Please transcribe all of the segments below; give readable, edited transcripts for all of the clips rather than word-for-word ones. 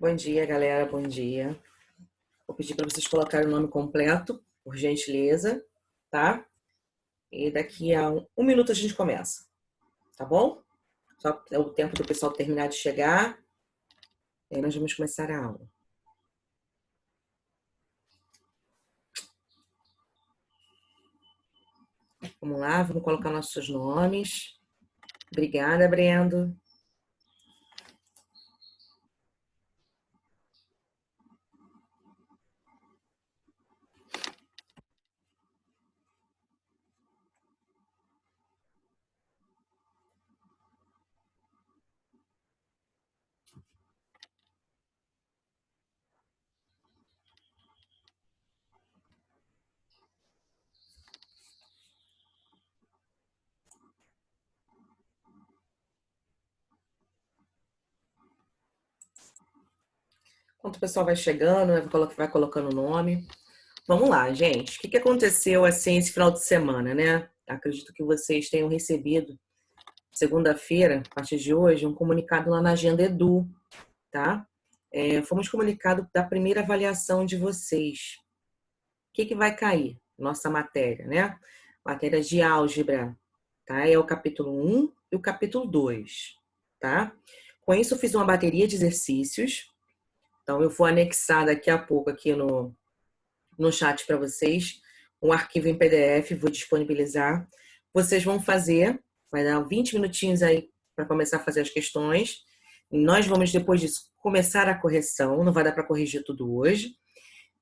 Bom dia, galera. Bom dia. Vou pedir para vocês colocarem o nome completo, por gentileza, tá? E daqui a um minuto a gente começa, tá bom? Só é o tempo do pessoal terminar de chegar. E aí nós vamos começar a aula. Vamos lá, vamos colocar nossos nomes. Obrigada, Brendo. Enquanto o pessoal vai chegando, vai colocando o nome. Vamos lá, gente. O que aconteceu assim esse final de semana, né? Acredito que vocês tenham recebido, segunda-feira, a partir de hoje, um comunicado lá na Agenda Edu, tá? Fomos comunicados da primeira avaliação de vocês. O que vai cair? Nossa matéria, né? Matéria de álgebra, tá? É o capítulo 1 e o capítulo 2, tá? Com isso, eu fiz uma bateria de exercícios. Então, eu vou anexar daqui a pouco aqui no chat para vocês um arquivo em PDF, vou disponibilizar. Vocês vão fazer, vai dar 20 minutinhos aí para começar a fazer as questões. E nós vamos, depois disso, começar a correção. Não vai dar para corrigir tudo hoje,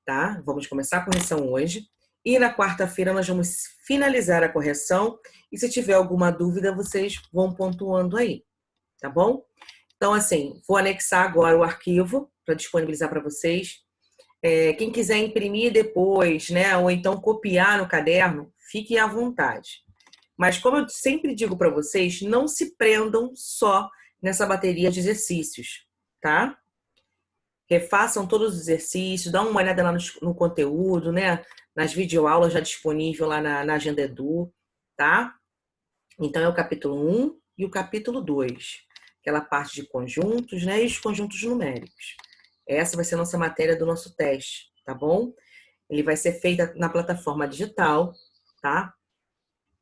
tá? Vamos começar a correção hoje. E na quarta-feira nós vamos finalizar a correção. E se tiver alguma dúvida, vocês vão pontuando aí, tá bom? Então, assim, vou anexar agora o arquivo para disponibilizar para vocês. Quem quiser imprimir depois, né, ou então copiar no caderno, fiquem à vontade. Mas como eu sempre digo para vocês, não se prendam só nessa bateria de exercícios, tá? Refaçam todos os exercícios, dá uma olhada lá no conteúdo, né? Nas videoaulas já disponível lá na Agenda Edu, tá? Então é o capítulo 1 e o capítulo 2, aquela parte de conjuntos, né? E os conjuntos numéricos. Essa vai ser a nossa matéria do nosso teste, tá bom? Ele vai ser feito na plataforma digital, tá?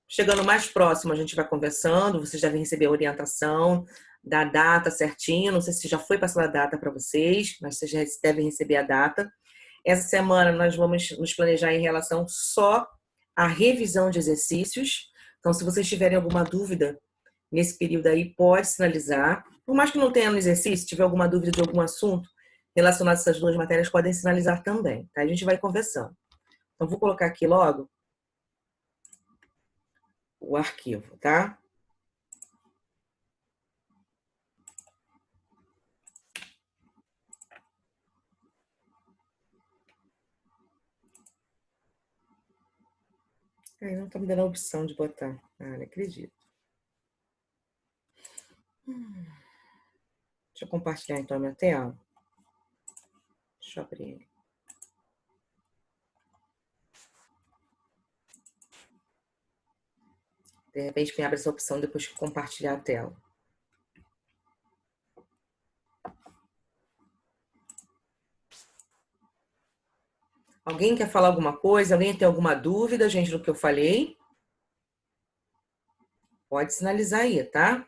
Chegando mais próximo, a gente vai conversando, vocês devem receber a orientação da data certinho, não sei se já foi passada a data para vocês, mas vocês já devem receber a data. Essa semana nós vamos nos planejar em relação só à revisão de exercícios, então se vocês tiverem alguma dúvida nesse período aí, pode sinalizar. Por mais que não tenha no exercício, se tiver alguma dúvida de algum assunto relacionado a essas duas matérias, podem sinalizar também, tá? A gente vai conversando. Então, vou colocar aqui logo o arquivo, tá? Ai, não tá me dando a opção de botar. Ah, não acredito. Deixa eu compartilhar então a minha tela. Deixa eu abrir ele. De repente me abre essa opção depois que compartilhar a tela. Alguém quer falar alguma coisa? Alguém tem alguma dúvida, gente, do que eu falei? Pode sinalizar aí, tá?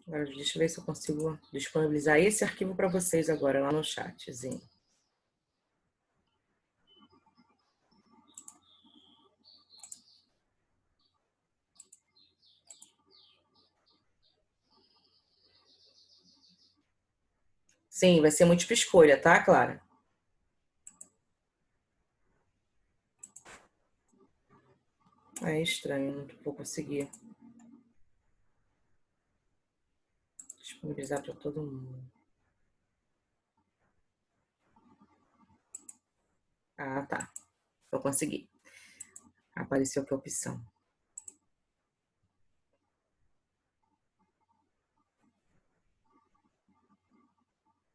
Agora, deixa eu ver se eu consigo disponibilizar esse arquivo para vocês agora lá no chatzinho. Sim, vai ser múltipla escolha, tá, Clara? É estranho, não vou conseguir disponibilizar para todo mundo. Ah, tá. Eu consegui. Apareceu aqui a opção.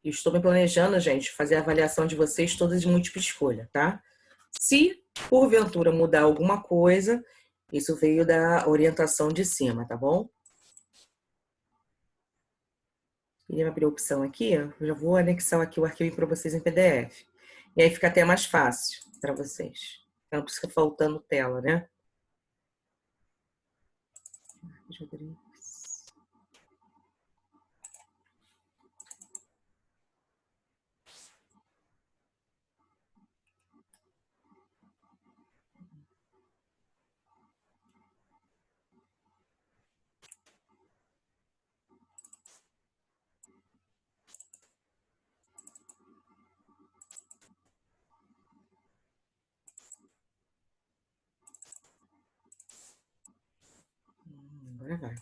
E estou me planejando, gente, fazer a avaliação de vocês todas de múltipla escolha, tá? Se porventura mudar alguma coisa, isso veio da orientação de cima, tá bom? Queria abrir a opção aqui, eu já vou anexar aqui o arquivo para vocês em PDF. E aí fica até mais fácil para vocês. Não precisa faltando tela, né? Agora vai.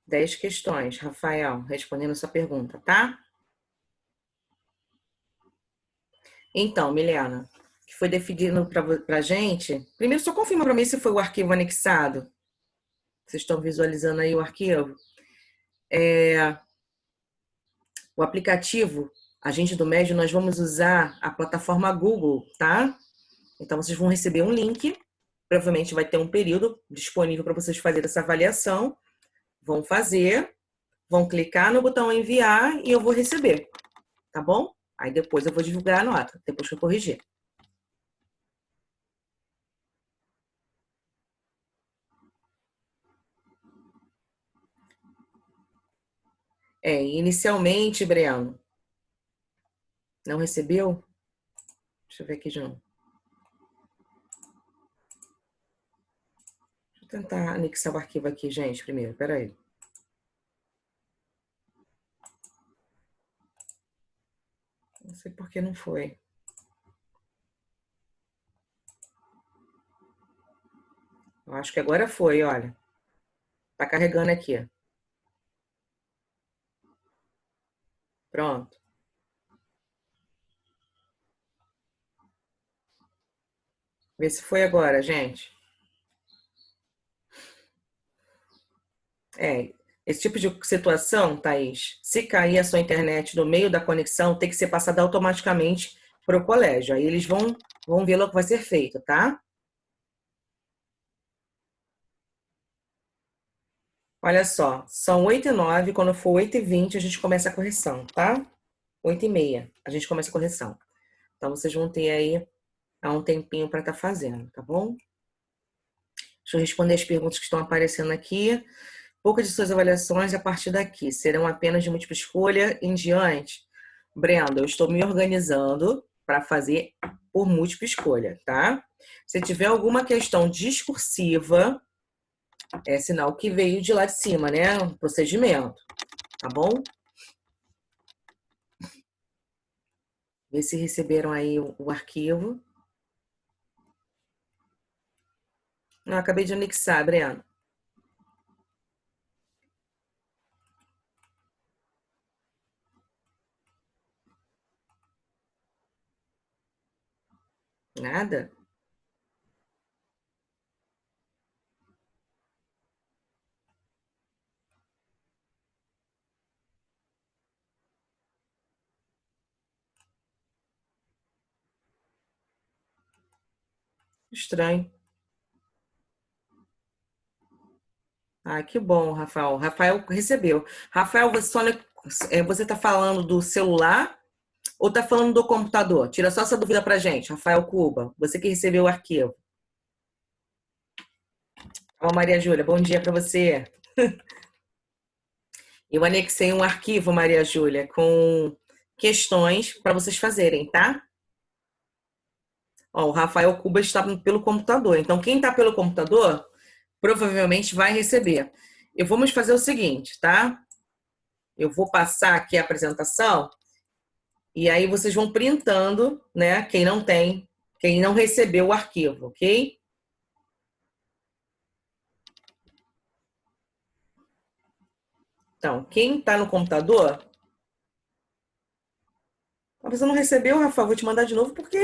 10 questões, Rafael, respondendo a sua pergunta, tá? Então, Milena, que foi definido para a gente. Primeiro, só confirma para mim se foi o arquivo anexado. Vocês estão visualizando aí o arquivo? O aplicativo Agente do Médio, nós vamos usar a plataforma Google, tá? Então, vocês vão receber um link. Provavelmente vai ter um período disponível para vocês fazerem essa avaliação. Vão fazer, vão clicar no botão enviar e eu vou receber, tá bom? Aí depois eu vou divulgar a nota, depois que eu corrigir. Inicialmente, Breno, não recebeu? Deixa eu ver aqui de novo. Deixa eu tentar anexar o arquivo aqui, gente, primeiro. Peraí. Não sei por que não foi. Eu acho que agora foi, olha. Tá carregando aqui. Pronto. Vê se foi agora, gente. Esse tipo de situação, Thaís, se cair a sua internet no meio da conexão, tem que ser passada automaticamente para o colégio. Aí eles vão ver o que vai ser feito, tá? Olha só, são 8h09, quando for 8h20 a gente começa a correção, tá? 8h30 a gente começa a correção. Então vocês vão ter aí um tempinho para estar fazendo, tá bom? Deixa eu responder as perguntas que estão aparecendo aqui. Poucas de suas avaliações a partir daqui serão apenas de múltipla escolha em diante. Brenda, eu estou me organizando para fazer por múltipla escolha, tá? Se tiver alguma questão discursiva, é sinal que veio de lá de cima, né? O procedimento, tá bom? Vê se receberam aí o arquivo. Não, acabei de anexar, Brenda. Nada? Estranho. Ah, que bom, Rafael. Rafael recebeu. Rafael, você está falando do celular ou está falando do computador? Tira só essa dúvida para gente, Rafael Cuba. Você que recebeu o arquivo. Ó, Maria Júlia, bom dia para você. Eu anexei um arquivo, Maria Júlia, com questões para vocês fazerem, tá? Ó, o Rafael Cuba está pelo computador. Então, quem está pelo computador provavelmente vai receber. Vamos fazer o seguinte, tá? Eu vou passar aqui a apresentação e aí vocês vão printando, né? Quem não recebeu o arquivo, ok? Então, quem está no computador, Você não recebeu, Rafa? Vou te mandar de novo porque...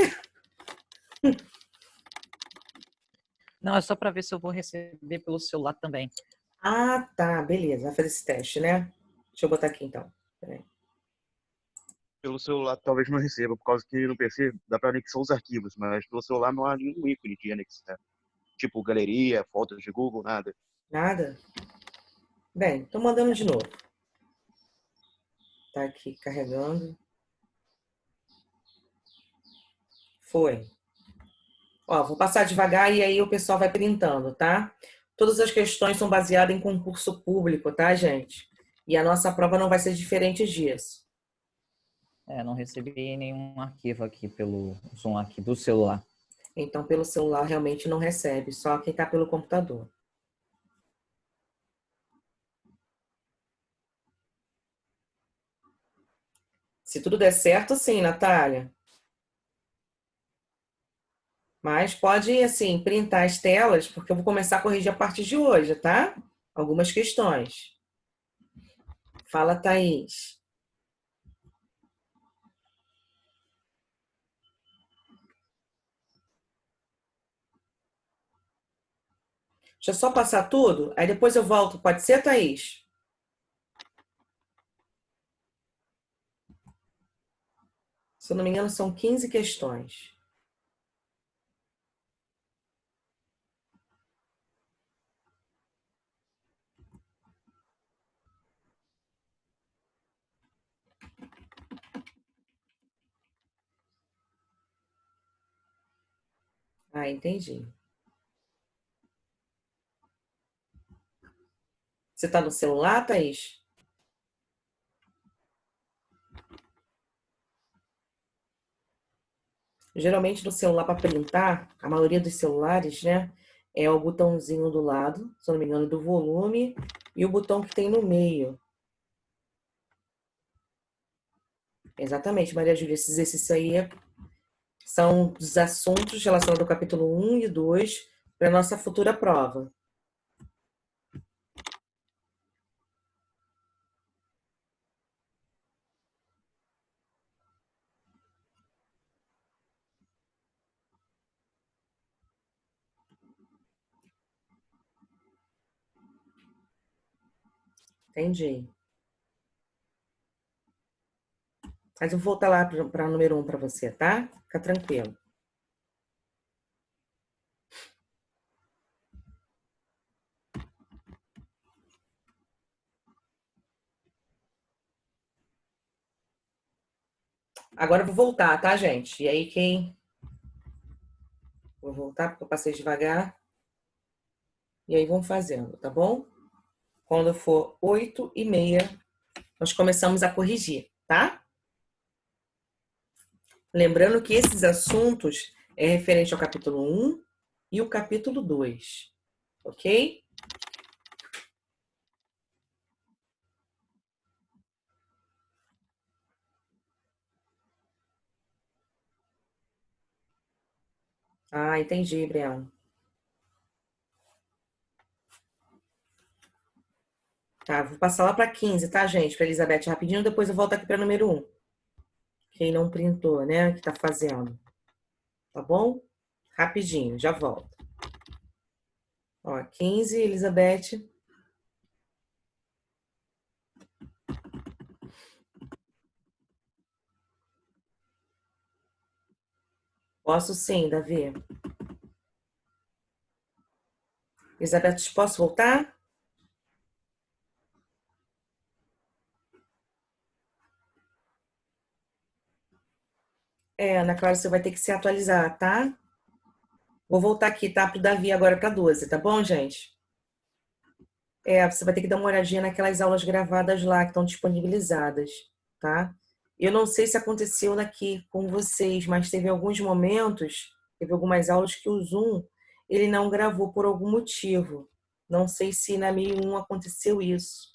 Não, é só para ver se eu vou receber pelo celular também. Ah, tá. Beleza. Vai fazer esse teste, né? Deixa eu botar aqui, então. Peraí. Pelo celular talvez não receba, por causa que no PC dá para anexar os arquivos, mas pelo celular não há nenhum ícone de anexar. Tipo galeria, fotos de Google, nada. Nada? Bem, tô mandando de novo. Tá aqui carregando. Foi. Ó, vou passar devagar e aí o pessoal vai printando, tá? Todas as questões são baseadas em concurso público, tá, gente? E a nossa prova não vai ser diferente disso. Não recebi nenhum arquivo aqui pelo Zoom aqui do celular. Então, pelo celular realmente não recebe, só quem tá pelo computador. Se tudo der certo, sim, Natália. Mas pode, assim, printar as telas, porque eu vou começar a corrigir a partir de hoje, tá? Algumas questões. Fala, Thaís. Deixa eu só passar tudo, aí depois eu volto. Pode ser, Thaís? Se eu não me engano, são 15 questões. Ah, entendi. Você está no celular, Thaís? Geralmente no celular para printar, a maioria dos celulares, né, é o botãozinho do lado, se eu não me engano, do volume e o botão que tem no meio. Exatamente, Maria Júlia, esses exercícios aí são dos assuntos relacionados ao capítulo 1 e 2 para a nossa futura prova. Entendi. Mas eu vou voltar lá para número 1 para você, tá? Fica tranquilo. Agora eu vou voltar, tá, gente? E aí quem... Vou voltar porque eu passei devagar. E aí vamos fazendo, tá bom? Quando for 8h30, nós começamos a corrigir, tá? Lembrando que esses assuntos é referente ao capítulo 1 e o capítulo 2, ok? Ah, entendi, Breno. Tá, vou passar lá para 15, tá, gente? Para Elizabeth rapidinho, depois eu volto aqui para número 1. Quem não printou, né? Que tá fazendo. Tá bom? Rapidinho, já volto. Ó, 15, Elizabeth. Posso sim, Davi. Elizabeth, posso voltar? Ana Clara, você vai ter que se atualizar, tá? Vou voltar aqui, tá? Pro Davi agora para 12, tá bom, gente? Você vai ter que dar uma olhadinha naquelas aulas gravadas lá que estão disponibilizadas, tá? Eu não sei se aconteceu aqui com vocês, mas teve alguns momentos, teve algumas aulas que o Zoom, ele não gravou por algum motivo. Não sei se na 1001 aconteceu isso.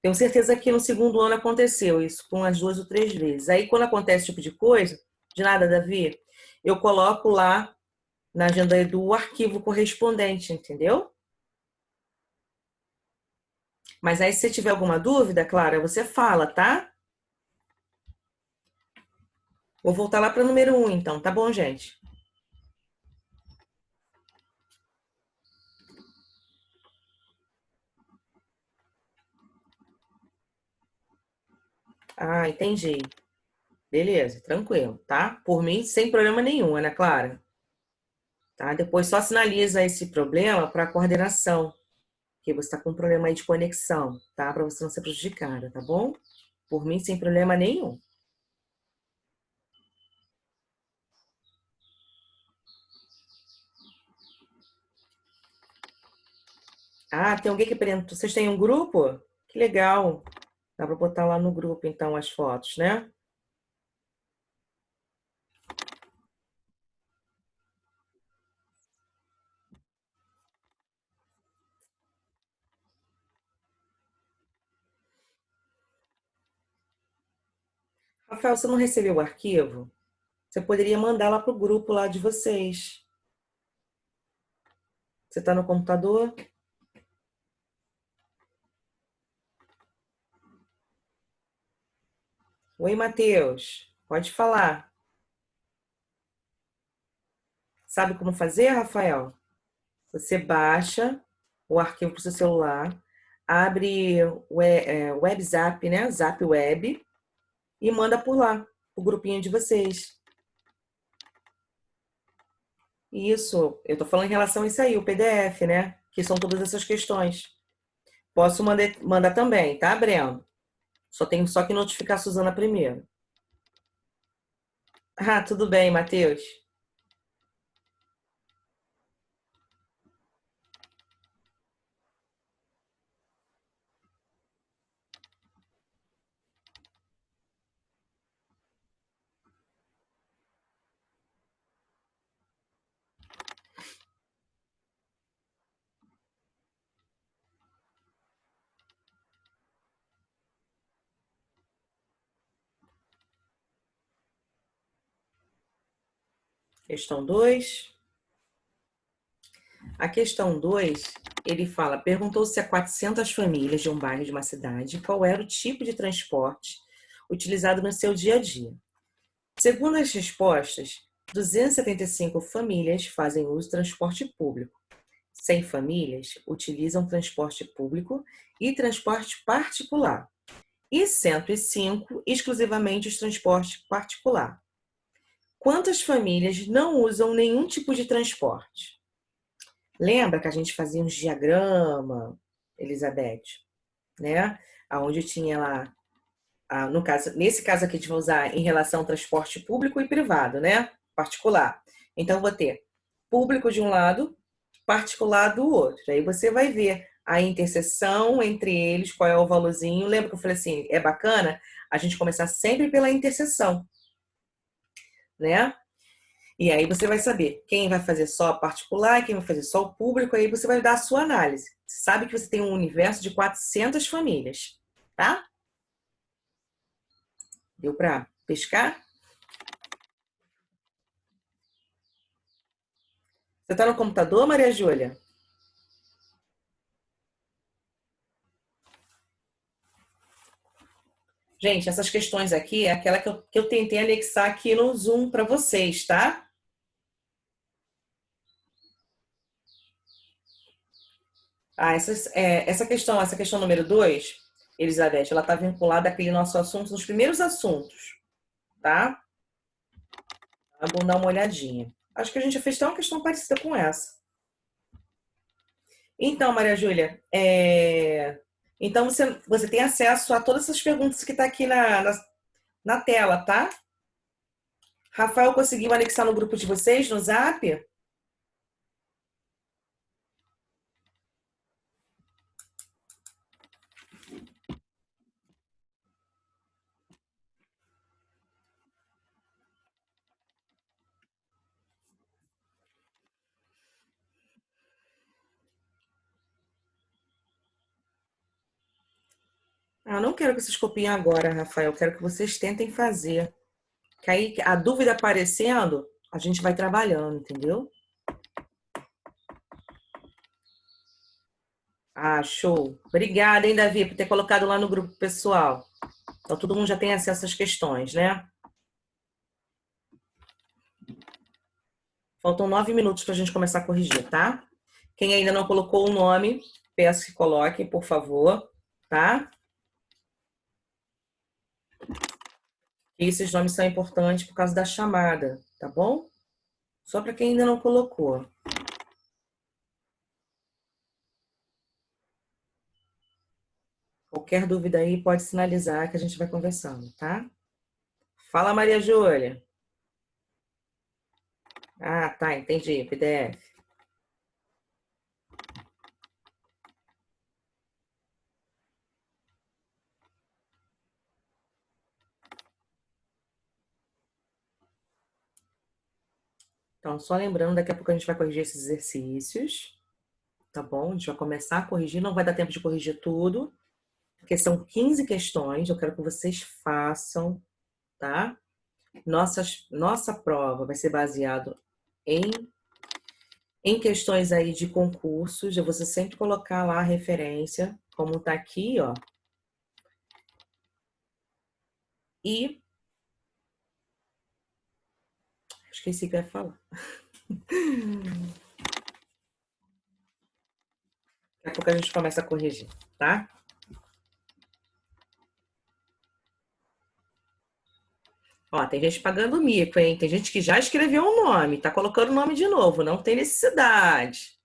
Tenho certeza que no segundo ano aconteceu isso, com as 2 ou 3 vezes. Aí, quando acontece esse tipo de coisa, de nada, Davi, eu coloco lá na agenda do arquivo correspondente, entendeu? Mas aí, se você tiver alguma dúvida, Clara, você fala, tá? Vou voltar lá para o número 1, então, tá bom, gente? Ah, entendi. Beleza, tranquilo, tá? Por mim, sem problema nenhum, Ana Clara. Tá? Depois só sinaliza esse problema para a coordenação, que você está com um problema aí de conexão, tá? Para você não ser prejudicada, tá bom? Por mim, sem problema nenhum. Ah, tem alguém que perguntou. Vocês têm um grupo? Que legal. Dá para botar lá no grupo, então, as fotos, né? Rafael, você não recebeu o arquivo? Você poderia mandar lá para o grupo lá de vocês. Você está no computador? Oi, Matheus. Pode falar. Sabe como fazer, Rafael? Você baixa o arquivo para o seu celular, abre o WhatsApp, né? Zap Web e manda por lá, o grupinho de vocês. Isso, eu tô falando em relação a isso aí, o PDF, né? Que são todas essas questões. Posso mandar também, tá, Breno? Só tenho só que notificar a Suzana primeiro. Ah, tudo bem, Matheus. Questão 2. A questão 2, ele fala, perguntou-se a 400 famílias de um bairro de uma cidade qual era o tipo de transporte utilizado no seu dia a dia. Segundo as respostas, 275 famílias fazem uso do transporte público. 100 famílias utilizam transporte público e transporte particular. E 105 exclusivamente o transporte particular. Quantas famílias não usam nenhum tipo de transporte? Lembra que a gente fazia uns diagrama, Elizabeth, né? Aonde tinha lá, no caso, nesse caso aqui a gente vai usar em relação ao transporte público e privado, né? Particular. Então vou ter público de um lado, particular do outro. Aí você vai ver a interseção entre eles, qual é o valorzinho. Lembra que eu falei assim, é bacana a gente começar sempre pela interseção, né? E aí você vai saber quem vai fazer só particular, quem vai fazer só o público, aí você vai dar a sua análise. Você sabe que você tem um universo de 400 famílias, tá? Deu para pescar? Você está no computador, Maria Júlia? Gente, essas questões aqui é aquela que eu tentei anexar aqui no Zoom para vocês, tá? Ah, essa questão número 2, Elizabeth, ela está vinculada àquele nosso assunto, nos primeiros assuntos, tá? Vamos dar uma olhadinha. Acho que a gente já fez até uma questão parecida com essa. Então, Maria Júlia, então você tem acesso a todas essas perguntas que está aqui na tela, tá? Rafael conseguiu anexar no grupo de vocês, no Zap? Ah, não quero que vocês copiem agora, Rafael. Quero que vocês tentem fazer. Que aí, a dúvida aparecendo, a gente vai trabalhando, entendeu? Ah, show. Obrigada, hein, Davi, por ter colocado lá no grupo pessoal. Então, todo mundo já tem acesso às questões, né? Faltam 9 minutos para a gente começar a corrigir, tá? Quem ainda não colocou o nome, peço que coloque, por favor, tá? E esses nomes são importantes por causa da chamada, tá bom? Só para quem ainda não colocou. Qualquer dúvida aí pode sinalizar que a gente vai conversando, tá? Fala, Maria Júlia. Ah, tá, entendi. PDF. Então, só lembrando, daqui a pouco a gente vai corrigir esses exercícios, tá bom? A gente vai começar a corrigir, não vai dar tempo de corrigir tudo, porque são 15 questões, eu quero que vocês façam, tá? Nossa prova vai ser baseado em, em questões aí de concursos, eu vou sempre colocar lá a referência, como tá aqui, ó. E esqueci o que eu ia falar. Daqui a pouco a gente começa a corrigir, tá? Ó, tem gente pagando mico, hein? Tem gente que já escreveu o nome, tá colocando o nome de novo, não tem necessidade.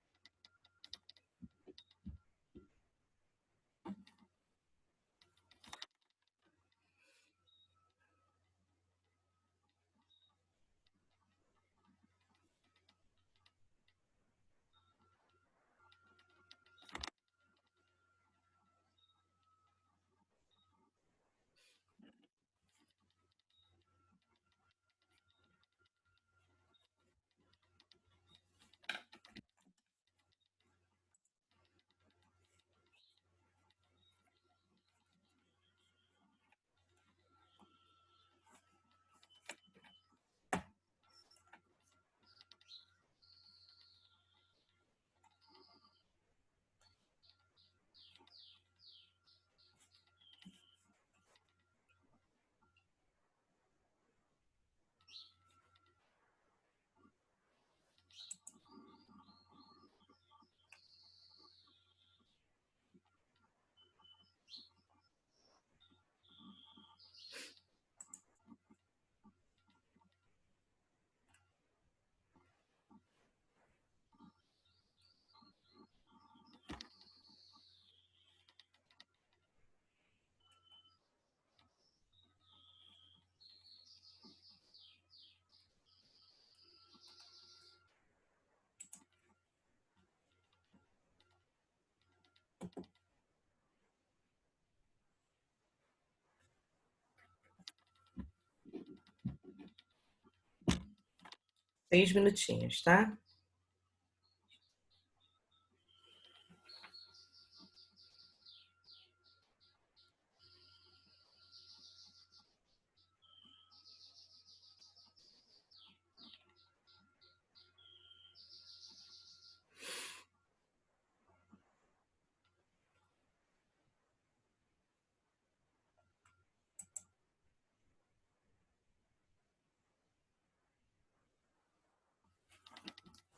Seis minutinhos, tá?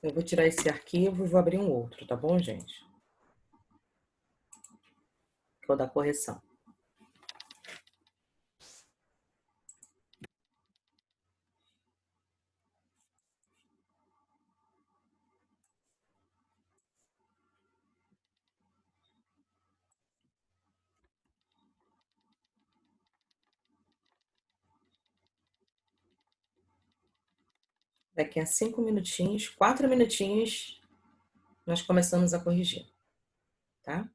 Eu vou tirar esse arquivo e vou abrir um outro, tá bom, gente? Vou dar correção. Daqui a 5 minutinhos, 4 minutinhos, nós começamos a corrigir, tá?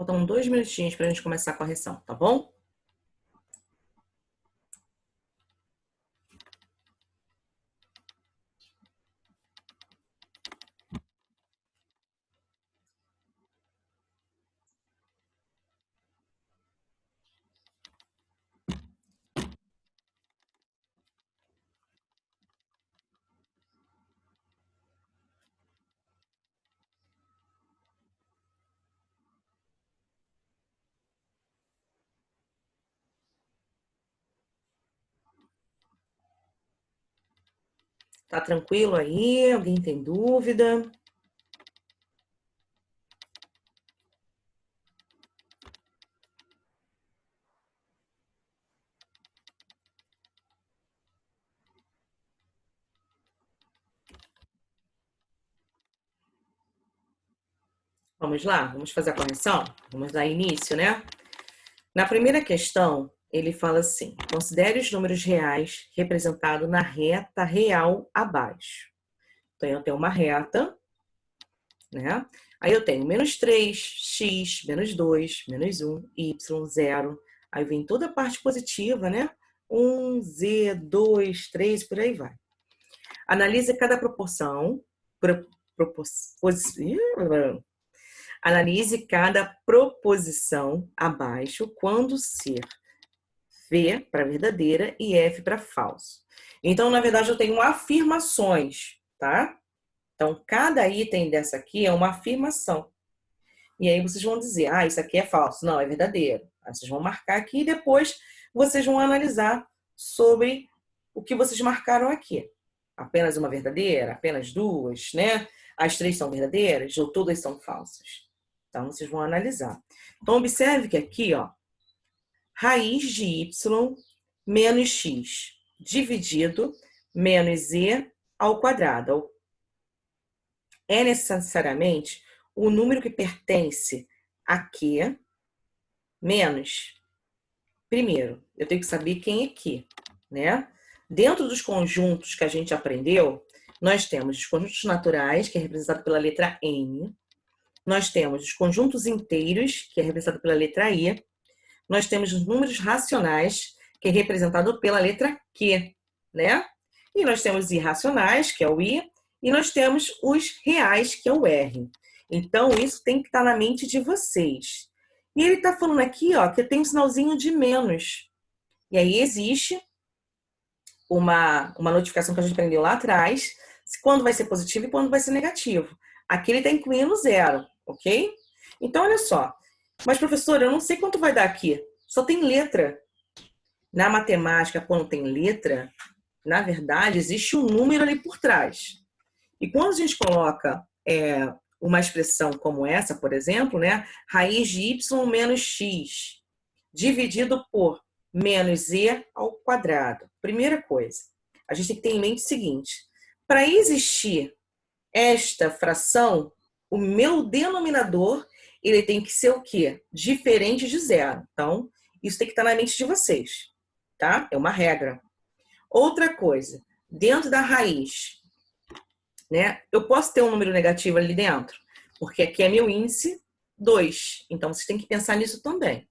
Faltam 2 minutinhos para a gente começar a correção, tá bom? Tá tranquilo aí? Alguém tem dúvida? Vamos lá? Vamos fazer a correção? Vamos dar início, né? Na primeira questão, ele fala assim: considere os números reais representados na reta real abaixo. Então, eu tenho uma reta, né? Aí eu tenho menos 3, x, menos 2, menos 1, y, 0. Aí vem toda a parte positiva, né? 1, z, 2, 3, por aí vai. Analise cada proporção. Analise cada proposição abaixo quando ser V para verdadeira e F para falso. Então, na verdade, eu tenho afirmações, tá? Então, cada item dessa aqui é uma afirmação. E aí vocês vão dizer, ah, isso aqui é falso. Não, é verdadeiro. Aí vocês vão marcar aqui e depois vocês vão analisar sobre o que vocês marcaram aqui. Apenas uma verdadeira? Apenas duas, né? As 3 são verdadeiras ou todas são falsas? Então, vocês vão analisar. Então, observe que aqui, ó, raiz de y menos x dividido menos z ao quadrado. É necessariamente o número que pertence a Q menos. Primeiro, eu tenho que saber quem é Q, né? Dentro dos conjuntos que a gente aprendeu, nós temos os conjuntos naturais, que é representado pela letra N. Nós temos os conjuntos inteiros, que é representado pela letra I. Nós temos os números racionais, que é representado pela letra Q, né? E nós temos os irracionais, que é o I, e nós temos os reais, que é o R. Então, isso tem que estar na mente de vocês. E ele está falando aqui, ó, que tem um sinalzinho de menos. E aí existe uma notificação que a gente aprendeu lá atrás, quando vai ser positivo e quando vai ser negativo. Aqui ele está incluindo zero, ok? Então, olha só. Mas, professor, eu não sei quanto vai dar aqui. Só tem letra. Na matemática, quando tem letra, na verdade, existe um número ali por trás. E quando a gente coloca uma expressão como essa, por exemplo, né? Raiz de y menos x, dividido por menos z ao quadrado. Primeira coisa, a gente tem que ter em mente o seguinte. Para existir esta fração, o meu denominador ele tem que ser o quê? Diferente de zero. Então, isso tem que estar na mente de vocês, tá? É uma regra. Outra coisa, dentro da raiz, né? Eu posso ter um número negativo ali dentro, porque aqui é meu índice 2. Então, vocês têm que pensar nisso também.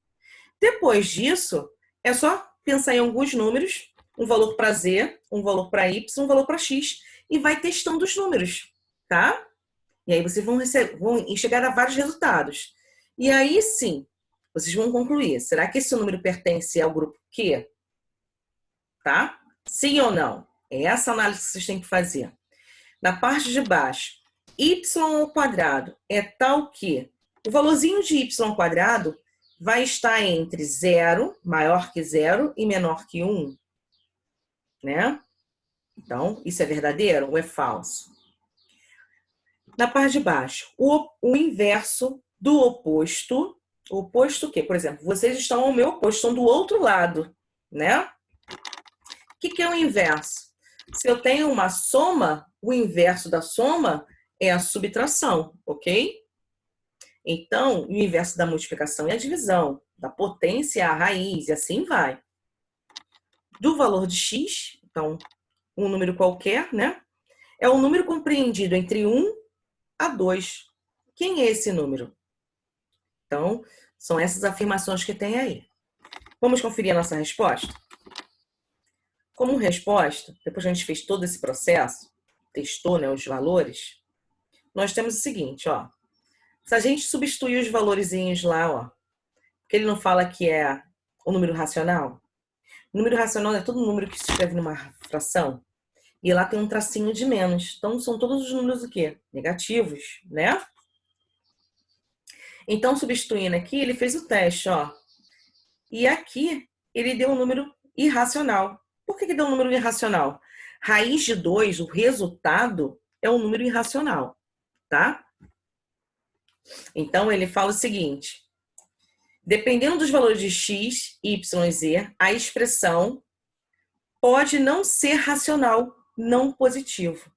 Depois disso, é só pensar em alguns números, um valor para Z, um valor para Y, um valor para X, e vai testando os números, tá? E aí vocês vão chegar a vários resultados. E aí sim, vocês vão concluir. Será que esse número pertence ao grupo Q? Tá? Sim ou não? É essa análise que vocês têm que fazer. Na parte de baixo, y ao quadrado é tal que o valorzinho de y ao quadrado vai estar entre 0, maior que 0, e menor que 1. Né? Então, isso é verdadeiro ou é falso? Na parte de baixo, o inverso do oposto. O oposto o quê? Por exemplo, vocês estão ao meu oposto, estão do outro lado, né? O que é o inverso? Se eu tenho uma soma, o inverso da soma é a subtração, ok? Então, o inverso da multiplicação é a divisão, da potência é a raiz, e assim vai. Do valor de x, então, um número qualquer, né? É um número compreendido entre 1 a 2. Quem é esse número? Então, são essas afirmações que tem aí. Vamos conferir a nossa resposta? Como resposta, depois que a gente fez todo esse processo, testou, né, os valores, nós temos o seguinte, ó. Se a gente substituir os valorezinhos lá, ó, porque ele não fala que é o número racional. O número racional é todo número que se escreve numa fração. E lá tem um tracinho de menos. Então, são todos os números o quê? Negativos, né? Então, substituindo aqui, ele fez o teste, ó. E aqui, ele deu um número irracional. Por que deu um número irracional? Raiz de 2, o resultado, é um número irracional, tá? Então, ele fala o seguinte. Dependendo dos valores de x, y e z, a expressão pode não ser racional, não positivo.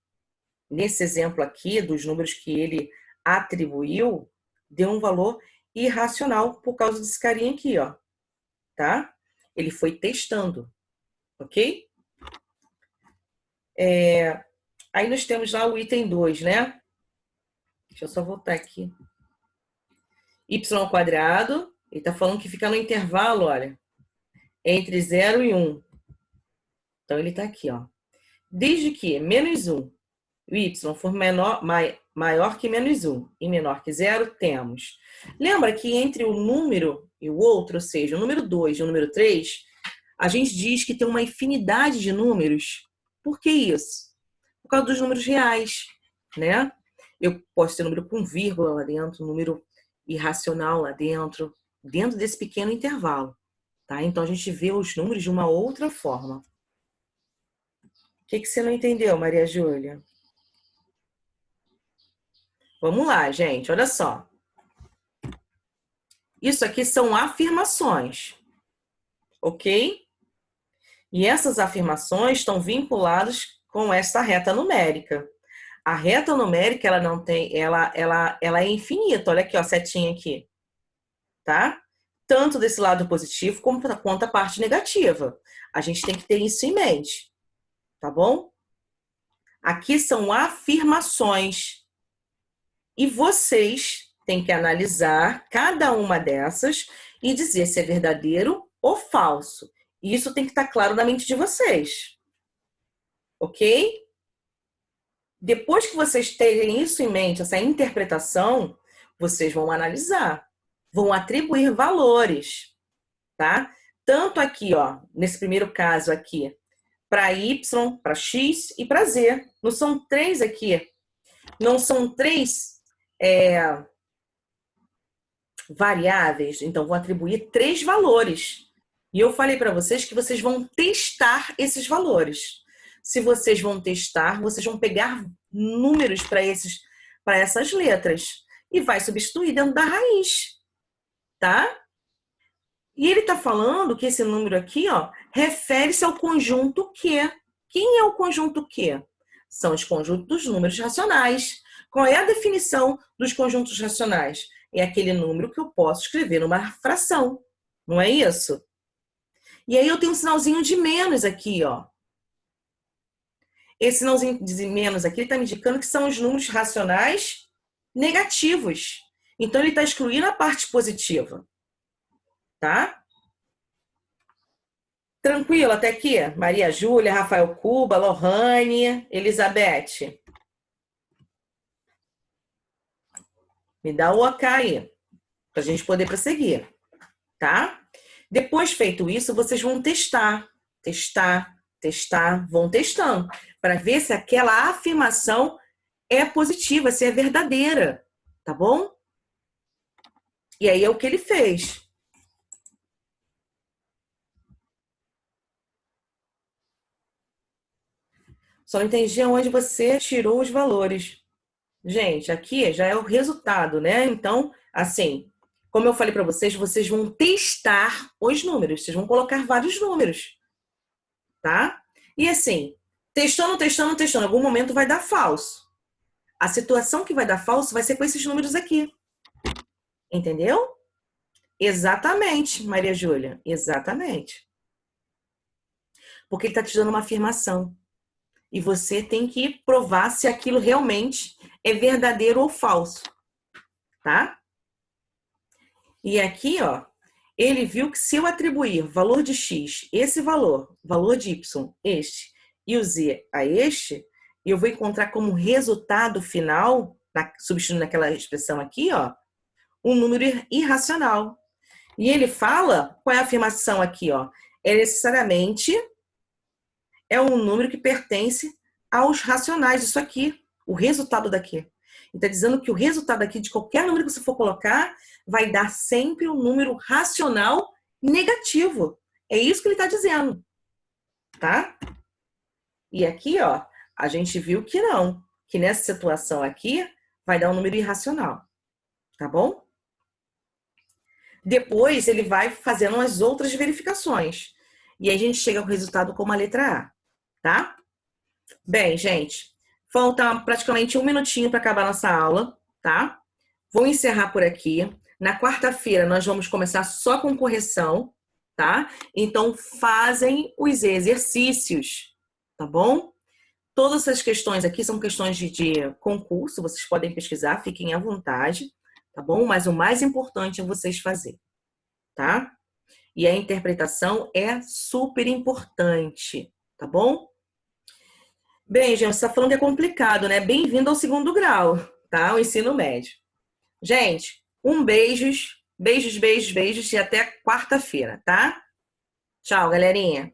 Nesse exemplo aqui, dos números que ele atribuiu, deu um valor irracional por causa desse carinha aqui, ó. Tá? Ele foi testando, ok? Aí nós temos lá o item 2, né? Deixa eu só voltar aqui. Y², ele tá falando que fica no intervalo, olha, entre 0 e 1. Então, ele tá aqui, ó. Desde que menos 1, o y for maior que menos 1 e menor que 0, temos. Lembra que entre o número e o outro, ou seja, o número 2 e o número 3, a gente diz que tem uma infinidade de números. Por que isso? Por causa dos números reais, né? Eu posso ter número com vírgula lá dentro, número irracional lá dentro desse pequeno intervalo, tá? Então, a gente vê os números de uma outra forma. O que você não entendeu, Maria Júlia? Vamos lá, gente, olha só. Isso aqui são afirmações, ok? E essas afirmações estão vinculadas com essa reta numérica. A reta numérica, ela não tem, ela é infinita. Olha aqui, ó, setinha aqui, tá? Tanto desse lado positivo quanto a parte negativa. A gente tem que ter isso em mente, tá bom? Aqui são afirmações. E vocês têm que analisar cada uma dessas e dizer se é verdadeiro ou falso. E isso tem que estar claro na mente de vocês. Ok? Depois que vocês terem isso em mente, essa interpretação, vocês vão analisar, vão atribuir valores, tá? Tanto aqui, ó, nesse primeiro caso aqui, para y, para x e para z. Não são três aqui. Não são três variáveis. Então, vou atribuir 3 valores. E eu falei para vocês que vocês vão testar esses valores. Se vocês vão testar, vocês vão pegar números para essas letras e vai substituir dentro da raiz, tá? E ele está falando que esse número aqui, ó, refere-se ao conjunto Q. Quem é o conjunto Q? São os conjuntos dos números racionais. Qual é a definição dos conjuntos racionais? É aquele número que eu posso escrever numa fração. Não é isso? E aí eu tenho um sinalzinho de menos aqui, ó. Esse sinalzinho de menos aqui está me indicando que são os números racionais negativos. Então, ele está excluindo a parte positiva. Tá? Tranquilo até aqui? Maria Júlia, Rafael Cuba, Lohane, Elizabeth. Me dá o OK aí, para a gente poder prosseguir. Tá? Depois feito isso, vocês vão testar, vão testando, para ver se aquela afirmação é positiva, se é verdadeira, tá bom? E aí é o que ele fez. Só não entendi onde você tirou os valores. Gente, aqui já é o resultado, né? Então, assim, como eu falei para vocês, vocês vão testar os números. Vocês vão colocar vários números, tá? E assim, testando, em algum momento vai dar falso. A situação que vai dar falso vai ser com esses números aqui. Entendeu? Exatamente, Maria Júlia. Exatamente. Porque ele está te dando uma afirmação. E você tem que provar se aquilo realmente é verdadeiro ou falso. Tá? E aqui, ó, ele viu que se eu atribuir valor de x, esse valor de y, este, e o z a este, eu vou encontrar como resultado final, substituindo aquela expressão aqui, ó, um número irracional. E ele fala, qual é a afirmação aqui, ó? É necessariamente um número que pertence aos racionais, isso aqui, o resultado daqui. Ele está dizendo que o resultado aqui de qualquer número que você for colocar vai dar sempre um número racional negativo. É isso que ele está dizendo, tá? E aqui, ó, a gente viu que não, que nessa situação aqui vai dar um número irracional, tá bom? Depois ele vai fazendo as outras verificações. E aí a gente chega ao resultado como a letra A, tá? Bem, gente, falta praticamente 1 minutinho para acabar nossa aula, tá? Vou encerrar por aqui. Na quarta-feira nós vamos começar só com correção, tá? Então fazem os exercícios, tá bom? Todas essas questões aqui são questões de concurso, vocês podem pesquisar, fiquem à vontade, tá bom? Mas o mais importante é vocês fazerem, tá? E a interpretação é super importante, tá bom? Bem, gente, você está falando que é complicado, né? Bem-vindo ao 2º grau, tá? O ensino médio. Gente, beijos e até quarta-feira, tá? Tchau, galerinha.